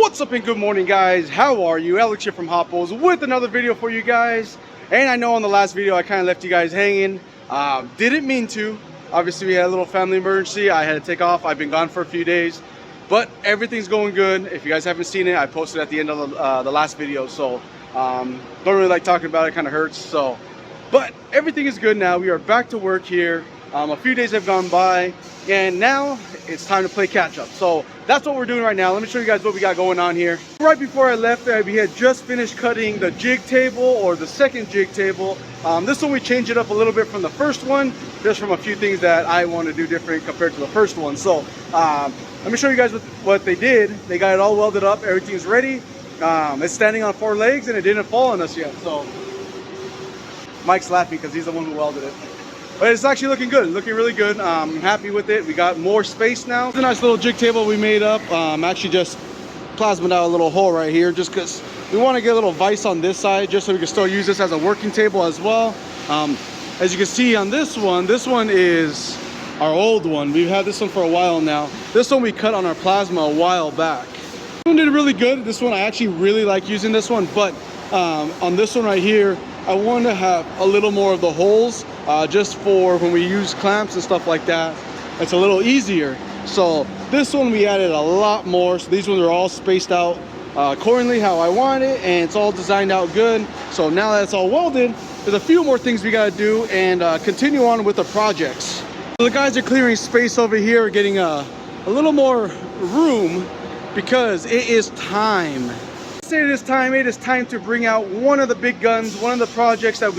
What's up and good morning, guys? How are you? Alex here from Hoppos with another video for you guys. And I know on the last video I kind of left you guys hanging. Didn't mean to. Obviously we had a little family emergency. I had to take off. I've been gone for a few days, but everything's going good. If you guys haven't seen it, I posted at the end of the last video, so don't really like talking about it. Kind of hurts. But everything is good now. We are back to work here. A few days have gone by, and now it's time to play catch up. So that's what we're doing right now. Let me show you guys what we got going on here. Right before I left, we had just finished cutting the jig table, or the second jig table. This one we changed it up a little bit from the first one, just from a few things that I want to do different compared to the first one. So let me show you guys what they did. They got it all welded up. Everything's ready. It's standing on 4 legs, and it didn't fall on us yet. So Mike's laughing because he's the one who welded it. But it's actually looking good, looking really good. I'm happy with it. We got more space now. It's a nice little jig table we made up. Actually just plasmaed out a little hole right here just because we want to get a little vise on this side just so we can still use this as a working table as well. As you can see on this one is our old one. We've had this one for a while now. This one we cut on our plasma a while back. This one did really good. This one, I actually really like using this one, but on this one right here, I want to have a little more of the holes just for when we use clamps and stuff like that. It's a little easier. So this one we added a lot more. So these ones are all spaced out accordingly how I want it, and it's all designed out good. So now that it's all welded, there's a few more things we got to do and continue on with the projects. So the guys are clearing space over here, getting a little more room because it is time. It is time to bring out one of the big guns, one of the projects that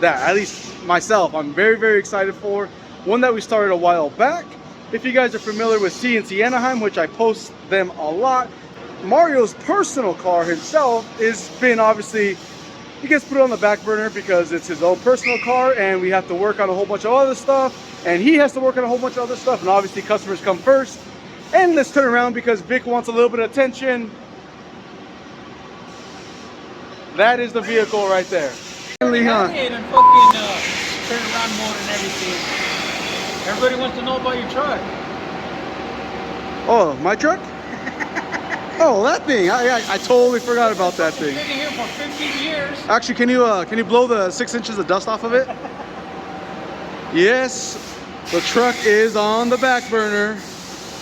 at least myself, I'm very excited for. One that we started a while back. If you guys are familiar with CNC Anaheim, which I post them a lot, Mario's personal car himself has been, obviously, he gets put on the back burner because it's his own personal car and we have to work on a whole bunch of other stuff, and he has to work on a whole bunch of other stuff, and obviously customers come first. And let's turn around because Vic wants a little bit of attention. That is the vehicle right there. And fucking turn around mode and everything. Everybody wants to know about your truck. Oh, my truck? Oh, that thing. I totally forgot about that thing. It's been here for 15 years. Actually, can you blow the 6 inches of dust off of it? Yes, the truck is on the back burner.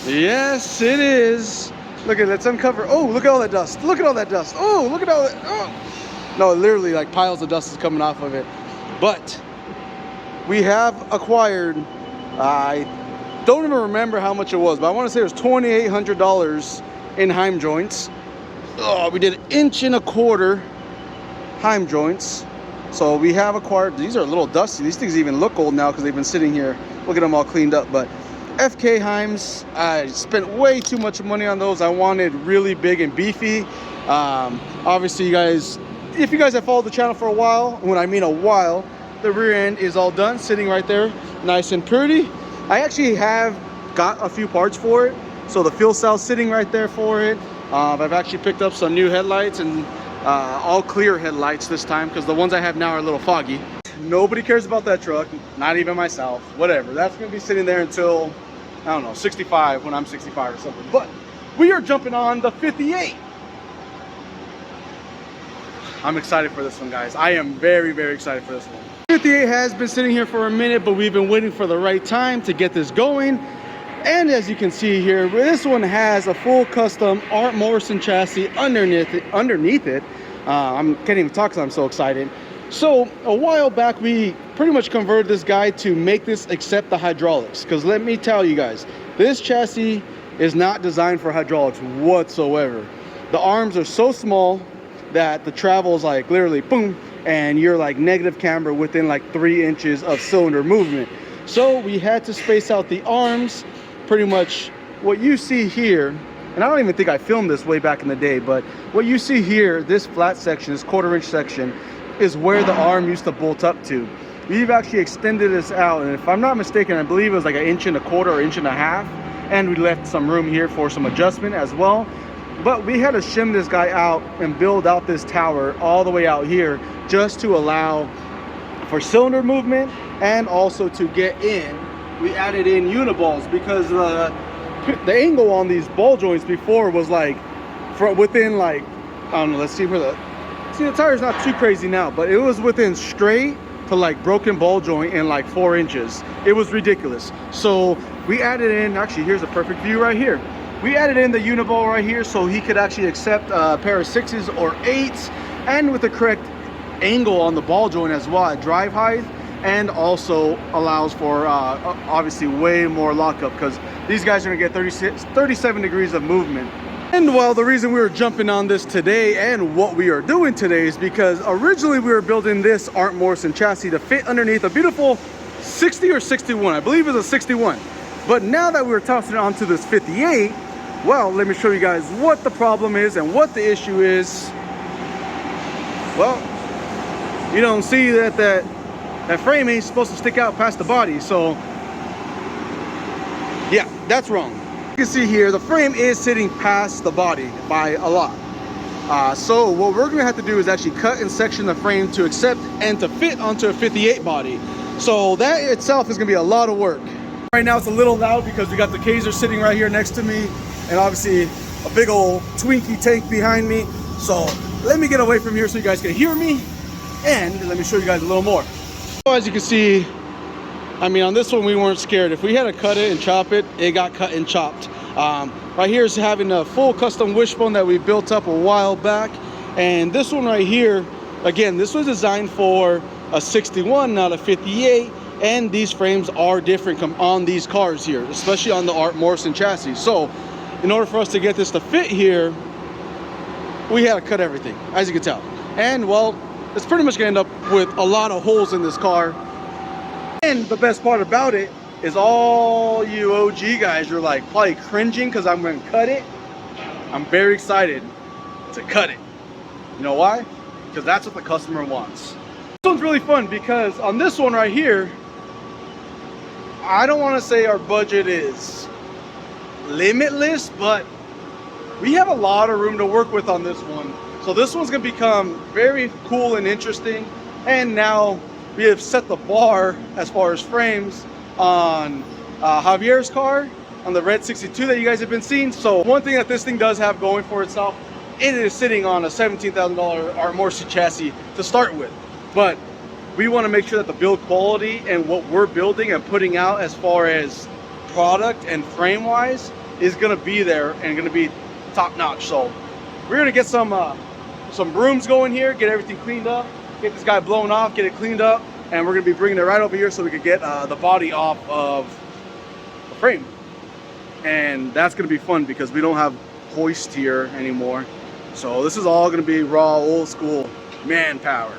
Yes, it is. Look at it. Let's uncover. Oh, look at all that dust. Look at all that dust. Oh, look at all that. Oh. No, literally like piles of dust is coming off of it. But we have acquired, I don't even remember how much it was, but I want to say it was $2,800 in Heim joints. Oh, we did 1.25 inch Heim joints. So we have acquired, these are a little dusty. These things even look old now because they've been sitting here. Look at them all cleaned up. But FK Heims, I spent way too much money on those. I wanted really big and beefy. Obviously, you guys, if you guys have followed the channel for a while, when I mean a while, the rear end is all done, sitting right there, nice and pretty. I actually have got a few parts for it. So the fuel cell's sitting right there for it. I've actually picked up some new headlights and all clear headlights this time because the ones I have now are a little foggy. Nobody cares about that truck, not even myself, whatever. That's gonna be sitting there until, I don't know, 65, when I'm 65 or something. But we are jumping on the 58. I'm excited for this one, guys. I am very excited for this one. 58 has been sitting here for a minute, but we've been waiting for the right time to get this going. And as you can see here, this one has a full custom Art Morrison chassis underneath it. I can't even talk because I'm so excited. So a while back, we pretty much converted this guy to make this accept the hydraulics. Because let me tell you guys, this chassis is not designed for hydraulics whatsoever. The arms are so small that the travel is like literally boom, and you're like negative camber within like 3 inches of cylinder movement. So we had to space out the arms. Pretty much what you see here, and I don't even think I filmed this way back in the day, but what you see here, this flat section, this 1/4 inch section, is where the arm used to bolt up to. We've actually extended this out, and if I'm not mistaken, I believe it was like 1.25 inches or 1.5 inches, and we left some room here for some adjustment as well. But we had to shim this guy out and build out this tower all the way out here just to allow for cylinder movement and also to get in. We added in uniballs because the angle on these ball joints before was like within like, I don't know, let's see where the tire's not too crazy now, but it was within straight to like broken ball joint in like 4 inches. It was ridiculous. So we added in, actually here's a perfect view right here. We added in the uniball right here so he could actually accept a pair of 6s or 8s, and with the correct angle on the ball joint as well at drive height, and also allows for obviously way more lockup, because these guys are gonna get 37 degrees of movement. And well, the reason we were jumping on this today and what we are doing today is because originally we were building this Art Morrison chassis to fit underneath a beautiful 60 or 61, I believe it's a 61. But now that we're tossing it onto this 58, well, let me show you guys what the problem is and what the issue is. Well, you don't see that frame ain't supposed to stick out past the body, so yeah, that's wrong. You can see here the frame is sitting past the body by a lot. So what we're gonna have to do is actually cut and section the frame to accept and to fit onto a 58 body. So that itself is gonna be a lot of work. Right now it's a little loud because we got the Kaiser sitting right here next to me, and obviously a big old Twinkie tank behind me. So let me get away from here so you guys can hear me, and let me show you guys a little more. So as you can see, I mean, on this one we weren't scared. If we had to cut it and chop it, it got cut and chopped. Right here is having a full custom wishbone that we built up a while back, and this one right here, again, this was designed for a 61, not a 58, and these frames are different on these cars here, especially on the Art Morrison chassis. So in order for us to get this to fit here, we had to cut everything, as you can tell. And well, it's pretty much gonna end up with a lot of holes in this car. And the best part about it is all you OG guys are like probably cringing because I'm gonna cut it. I'm very excited to cut it. You know why? Because that's what the customer wants. This one's really fun because on this one right here, I don't want to say our budget is limitless, but we have a lot of room to work with on this one. So this one's gonna become very cool and interesting. And now we have set the bar as far as frames on Javier's car, on the red 62 that you guys have been seeing. So one thing that this thing does have going for itself, it is sitting on a $17,000 Art Morrison chassis to start with. But we want to make sure that the build quality and what we're building and putting out as far as product and frame wise is going to be there and going to be top notch. So we're going to get some brooms going here, get everything cleaned up, get this guy blown off, get it cleaned up, and we're going to be bringing it right over here so we could get the body off of the frame. And that's going to be fun because we don't have hoist here anymore. So this is all going to be raw, old school manpower.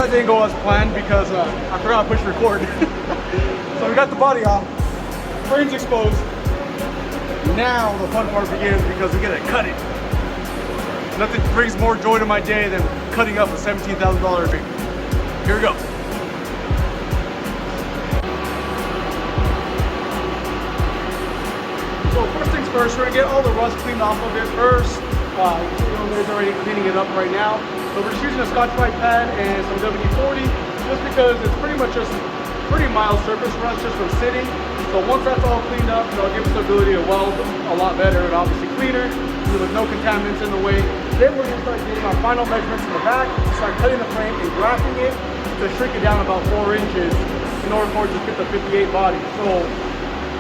that didn't go as planned because I forgot to push record. So we got the body off, frames exposed. Now the fun part begins because we get to cut it. Nothing brings more joy to my day than cutting up a $17,000 rig. Here we go. So first things first, we're gonna get all the rust cleaned off of it first. There's already cleaning it up right now. So we're just using a Scotch-Brite pad and some WD-40 just because it's pretty much just pretty mild surface rust just from sitting. So once that's all cleaned up, it'll give us the ability to weld a lot better and obviously cleaner with no contaminants in the way. Then we're gonna start getting our final measurements in the back, start cutting the frame and grafting it to shrink it down about 4 inches in order for it to fit the 58 body. So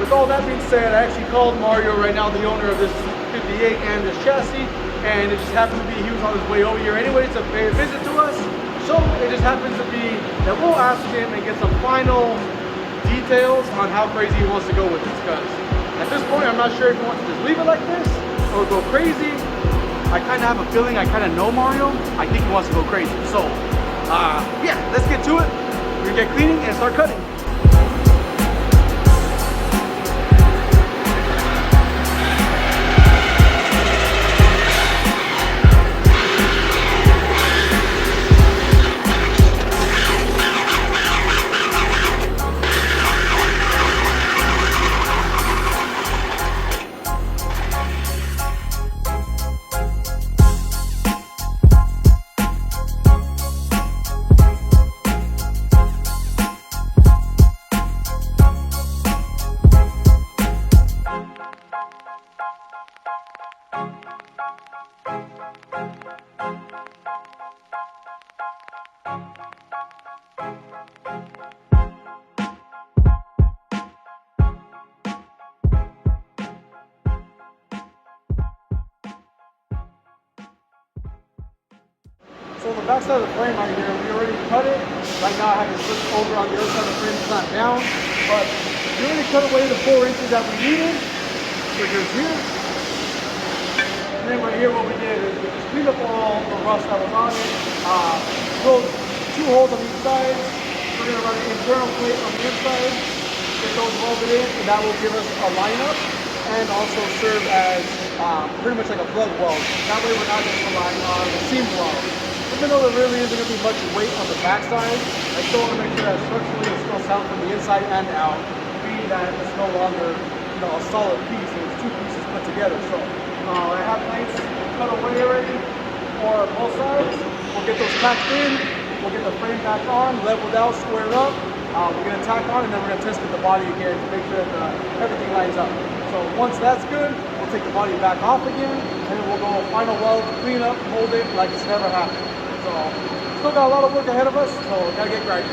with all that being said, I actually called Mario right now, the owner of this 58 and this chassis, and it just happened to be he was on his way over here anyway to pay a visit to us. So it just happens to be that we'll ask him and get some final details on how crazy he wants to go with this, because at this point I'm not sure if he wants to just leave it like this or go crazy. I kind of have a feeling I kind of know Mario. I think he wants to go crazy. So yeah, let's get to it. We're gonna get cleaning and start cutting. So the back side of the frame right here, we already cut it. Right now I have it flipped over on the other side of the frame, it's not down. But we already cut away the 4 inches that we needed, which is here. And then right here what we did is we just cleaned up all the rust that was on it. Drilled 2 holes on each side. We're going to run an internal plate on the inside, get those welded in, and that will give us a lineup and also serve as pretty much like a plug weld. That way we're not just relying on the seam weld. Even though there really isn't going to be much weight on the backside, I still want to make sure that structurally it's still sound from the inside and out, being that it's no longer a solid piece, it's 2 pieces put together. So I have plates cut away already for both sides. We'll get those tacked in, we'll get the frame back on, leveled out, squared up. We're going to tack on and then we're going to test with the body again to make sure that everything lines up. So once that's good, we'll take the body back off again and then we'll go final weld, clean up, mold it like it's never happened. So, still got a lot of work ahead of us, so we gotta get grinding.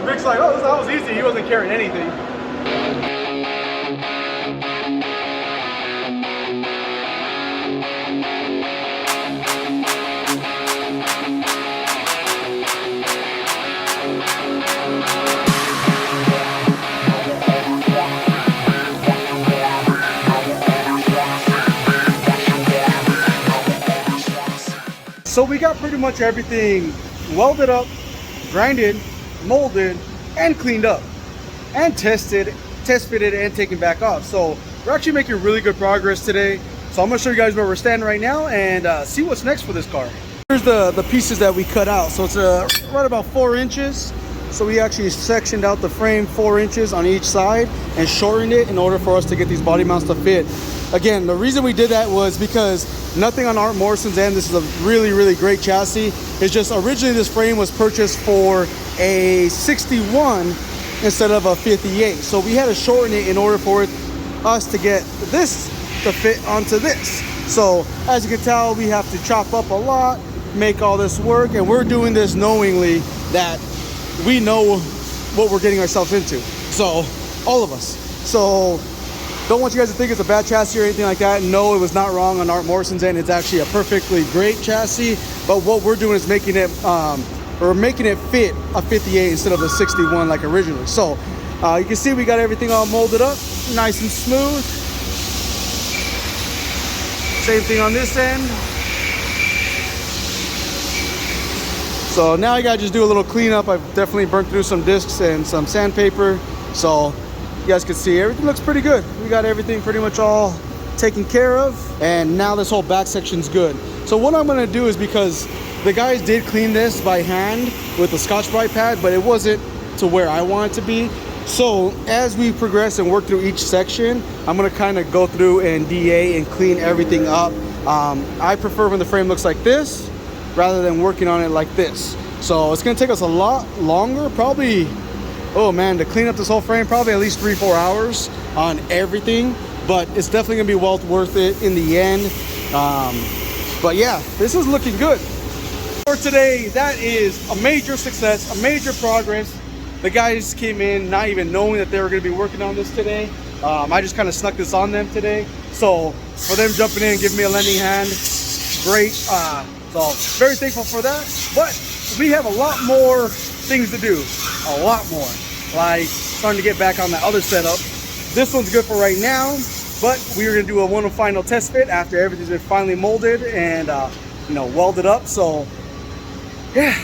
Vic's like, oh, that was easy. He wasn't carrying anything. So we got pretty much everything welded up, grinded, molded, and cleaned up, and test fitted, and taken back off. So we're actually making really good progress today. So I'm gonna show you guys where we're standing right now and see what's next for this car. Here's the pieces that we cut out. So it's right about 4 inches. So we actually sectioned out the frame 4 inches on each side and shortened it in order for us to get these body mounts to fit. Again, the reason we did that was because nothing on Art Morrison's end, this is a really, really great chassis. It's just originally this frame was purchased for a 61 instead of a 58. So we had to shorten it in order for us to get this to fit onto this. So as you can tell, we have to chop up a lot, make all this work, and we're doing this knowingly that we know what we're getting ourselves into. So all of us. So don't want you guys to think it's a bad chassis or anything like that. No, it was not wrong on Art Morrison's end. It's actually a perfectly great chassis. But what we're doing is making it fit a 58 instead of a 61 like originally. So you can see we got everything all molded up, nice and smooth. Same thing on this end. So now you gotta just do a little cleanup. I've definitely burnt through some discs and some sandpaper. So you guys can see everything looks pretty good. We got everything pretty much all taken care of. And now this whole back section's good. So what I'm gonna do is, because the guys did clean this by hand with a Scotch-Brite pad, but it wasn't to where I want it to be. So as we progress and work through each section, I'm gonna kind of go through and DA and clean everything up. I prefer when the frame looks like this rather than working on it like this. So it's gonna take us a lot longer, probably, oh man, to clean up this whole frame, probably at least 3-4 hours on everything, but it's definitely gonna be well worth it in the end. But yeah, this is looking good. For today, that is a major success, a major progress. The guys came in not even knowing that they were gonna be working on this today. I just kind of snuck this on them today. So for them jumping in and giving me a lending hand, great. So very thankful for that. But we have a lot more things to do, a lot more. Like starting to get back on that other setup. This one's good for right now, but we're gonna do a one final test fit after everything's been finally molded and welded up. So yeah,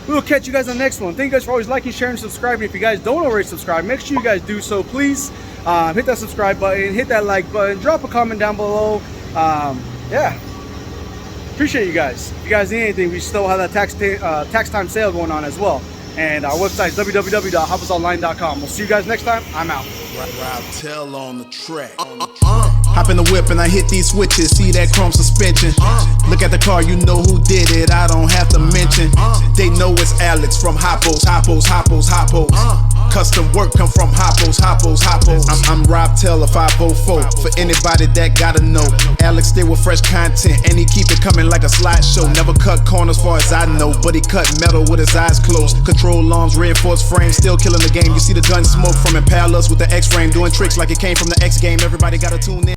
we will catch you guys on the next one. Thank you guys for always liking, sharing, subscribing. If you guys don't already subscribe, make sure you guys do so, please. Hit that subscribe button, hit that like button, drop a comment down below. Yeah, appreciate you guys. If you guys need anything, we still have that tax time sale going on as well. And our website is www.hoppersonline.com. We'll see you guys next time. I'm out. Tell on the track. Hop in the whip and I hit these switches. See that chrome suspension. Look at the car, you know who did it. I don't have to mention. They know it's Alex from Hoppos. Custom work come from Hoppos. I'm Rob Taylor 504. For anybody that gotta know, Alex stay with fresh content and he keep it coming like a slideshow. Never cut corners far as I know, but he cut metal with his eyes closed. Control arms, reinforced frame, still killing the game. You see the gun smoke from Impalas with the X-frame, doing tricks like it came from the X game. Everybody gotta tune in.